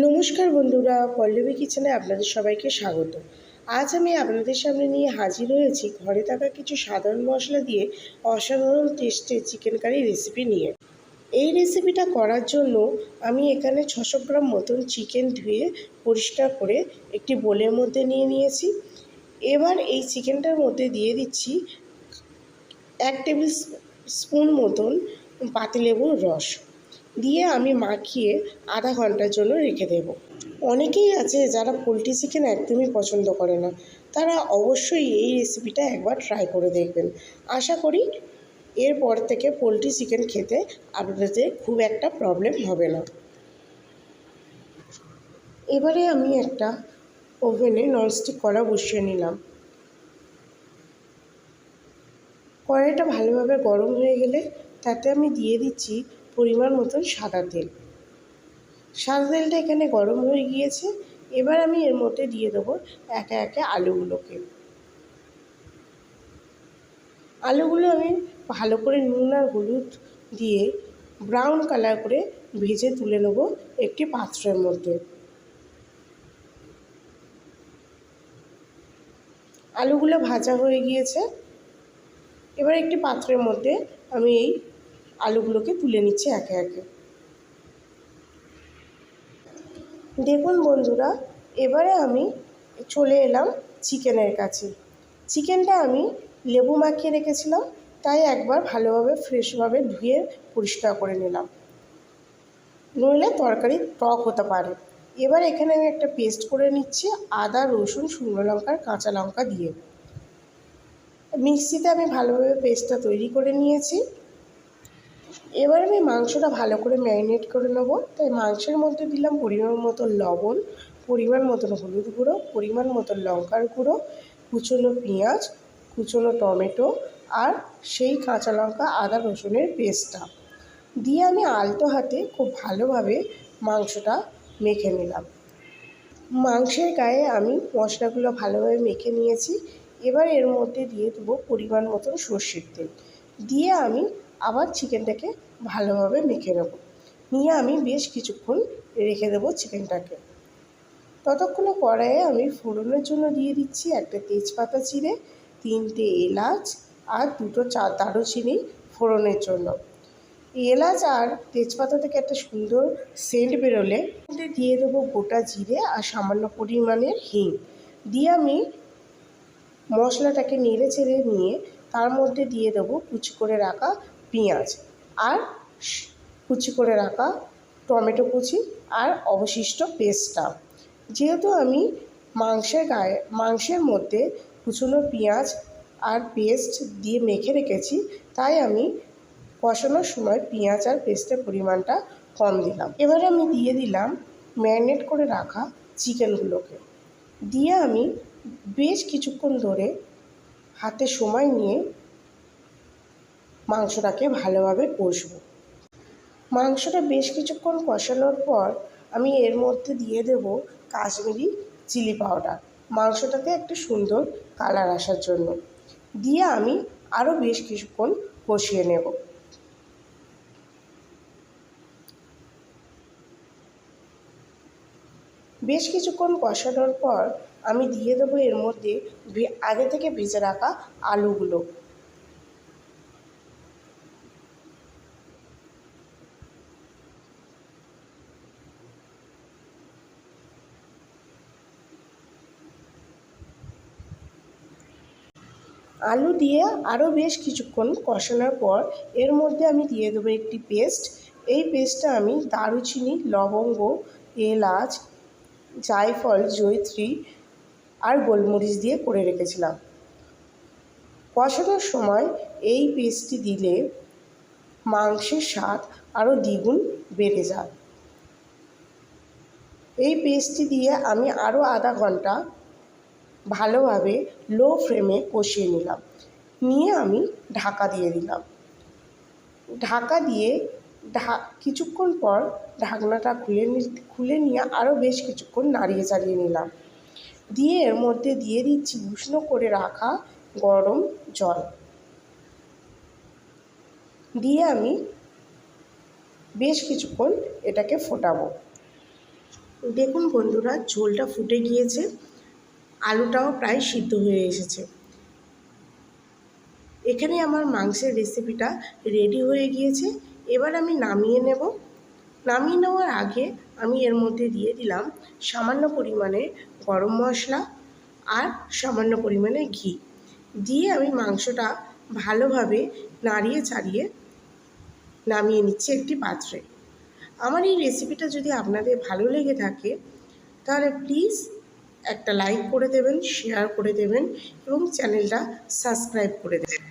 নমস্কার বন্ধুরা, পল্লবী কিচেনে আপনাদের সবাইকে স্বাগত। আজ আমি আপনাদের সামনে নিয়ে হাজির হয়েছি ঘরে থাকা কিছু সাধারণ মশলা দিয়ে অসাধারণ টেস্টে চিকেন কারি রেসিপি নিয়ে। এই রেসিপিটা করার জন্য আমি এখানে 600 গ্রাম মতন চিকেন ধুয়ে পরিষ্কার করে একটি বোলের মধ্যে নিয়ে নিয়েছি। এবার এই চিকেনটার মধ্যে দিয়ে দিচ্ছি 1 টেবিল স্পুন মতন পাতিলেবুর রস দিয়ে আমি মাখিয়ে আধা ঘন্টার জন্য রেখে দেব। অনেকেই আছে যারা পোলট্রি চিকেন একদমই পছন্দ করে না, তারা অবশ্যই এই রেসিপিটা একবার ট্রাই করে দেখবেন। আশা করি এরপর থেকে পোলট্রি চিকেন খেতে আপনাদের খুব একটা প্রবলেম হবে না। এবারে আমি একটা ওভেনে ননস্টিক কড়া বসিয়ে নিলাম। কড়াইটা ভালোভাবে গরম হয়ে গেলে তাতে আমি দিয়ে দিচ্ছি পরিমাণ মতন সাদা তেল। সাদা তেলটা এখানে গরম হয়ে গিয়েছে। এবার আমি এর মধ্যে দিয়ে দেবো একে একে আলুগুলোকে। আলুগুলো আমি ভালো করে নুন আর হলুদ দিয়ে ব্রাউন কালার করে ভেজে তুলে নেব একটি পাত্রের মধ্যে। আলুগুলো ভাজা হয়ে গিয়েছে। এবার একটি পাত্রের মধ্যে আমি এই আলুগুলোকে তুলে নিচ্ছি একে একে। দেখুন বন্ধুরা, এবারে আমি চলে এলাম চিকেনের কাছে। চিকেনটা আমি লেবু মাখিয়ে রেখেছিলাম, তাই একবার ভালোভাবে ফ্রেশভাবে ধুয়ে পরিষ্কার করে নিলাম, নইলে তরকারি টক হতে পারে। এবার এখানে আমি একটা পেস্ট করে নিচ্ছি আদা, রসুন, শুকনো লঙ্কা, কাঁচা লঙ্কা দিয়ে। মিক্সিতে আমি ভালোভাবে পেস্টটা তৈরি করে নিয়েছি। এবার আমি মাংসটা ভালো করে ম্যারিনেট করে নেব। তাই মাংসের মধ্যে দিলাম পরিমাণ মতো লবণ, পরিমাণ মতন হলুদ গুঁড়ো, পরিমাণ মতন লঙ্কার গুঁড়ো, কুচনো পেঁয়াজ, কুচনো টমেটো আর সেই কাঁচা লঙ্কা, আদা, রসুনের পেস্টটা দিয়ে আমি আলতো হাতে খুব ভালোভাবে মাংসটা মেখে নিলাম। মাংসের গায়ে আমি মশলাগুলো ভালোভাবে মেখে নিয়েছি। এবার এর মধ্যে দিয়ে দেবো পরিমাণ মতন সর্ষের তেল দিয়ে আমি আবার চিকেনটাকে ভালোভাবে মেখে নেব। নিয়ে আমি বেশ কিছুক্ষণ রেখে দেবো চিকেনটাকে। ততক্ষণে কড়াইয়ে আমি ফোড়নের জন্য দিয়ে দিচ্ছি একটা তেজপাতা চিড়ে, 3টে এলাচ আর 2টো দারুচিনি ফোড়নের জন্য। এলাচ আর তেজপাতা থেকে একটা সুন্দর সেন্ট বেরোলে দিয়ে দেবো গোটা জিরে আর সামান্য পরিমাণের হিং দিয়ে আমি মশলাটাকে নেড়ে চেড়ে নিয়ে তার মধ্যে দিয়ে দেবো কুচি করে রাখা পেঁয়াজ আর কুচি করে রাখা টমেটো কুচি আর অবশিষ্ট পেস্টটা। যেহেতু আমি মাংসের মধ্যে কুচনো পেঁয়াজ আর পেস্ট দিয়ে মেখে রেখেছি, তাই আমি কষানোর সময় পেঁয়াজ আর পেস্টের পরিমাণটা কম দিলাম। এবারে আমি দিয়ে দিলাম ম্যারিনেট করে রাখা চিকেনগুলোকে দিয়ে আমি বেশ কিছুক্ষণ ধরে হাতে সময় নিয়ে মাংসটাকে ভালোভাবে কষবো। মাংসটা বেশ কিছুক্ষণ কষানোর পর আমি এর মধ্যে দিয়ে দেব কাশ্মীরি চিলি পাউডার, মাংসটাতে একটা সুন্দর কালার আসার জন্য। দিয়ে আমি আরও বেশ কিছুক্ষণ কষিয়ে নেব। বেশ কিছুক্ষণ কষানোর পর আমি দিয়ে দেবো এর মধ্যে আগে থেকে ভেজে রাখা আলুগুলো। আলু দিয়ে আরও বেশ কিছুক্ষণ কষানোর পর এর মধ্যে আমি দিয়ে দেবো একটি পেস্ট। এই পেস্টটা আমি দারুচিনি, লবঙ্গ, এলাচ, জায়ফল, জয়িত্রী আর গোলমরিচ দিয়ে করে রেখেছিলাম। কষানোর সময় এই পেস্টটি দিলে মাংসের স্বাদ আরও দ্বিগুণ বেড়ে যায়। এই পেস্টটি দিয়ে আমি আরও আধা ঘন্টা ভালোভাবে লো ফ্লেমে কষিয়ে নিলাম। নিয়ে আমি ঢাকা দিয়ে দিলাম। ঢাকা দিয়ে কিছুক্ষণ পর ঢাকনাটা খুলে নিয়ে আরও বেশ কিছুক্ষণ নাড়িয়ে চাড়িয়ে নিলাম। দিয়ে এর মধ্যে দিয়ে দিচ্ছি উষ্ণ করে রাখা গরম জল দিয়ে আমি বেশ কিছুক্ষণ এটাকে ফোটাবো। দেখুন বন্ধুরা, ঝোলটা ফুটে গিয়েছে, আলুটাও প্রায় সিদ্ধ হয়ে এসেছে। এখানে আমার মাংসের রেসিপিটা রেডি হয়ে গিয়েছে। এবার আমি নামিয়ে নেব। নামিয়ে নেওয়ার আগে আমি এর মধ্যে দিয়ে দিলাম সামান্য পরিমাণে গরম মশলা আর সামান্য পরিমাণে ঘি দিয়ে আমি মাংসটা ভালোভাবে নাড়িয়ে চাড়িয়ে নামিয়ে নিচ্ছি একটি পাত্রে। আমার এই রেসিপিটা যদি আপনাদের ভালো লেগে থাকে তাহলে প্লিজ একটা লাইক করে দেবেন, শেয়ার করে দেবেন এবং চ্যানেলটা সাবস্ক্রাইব করে দেবেন।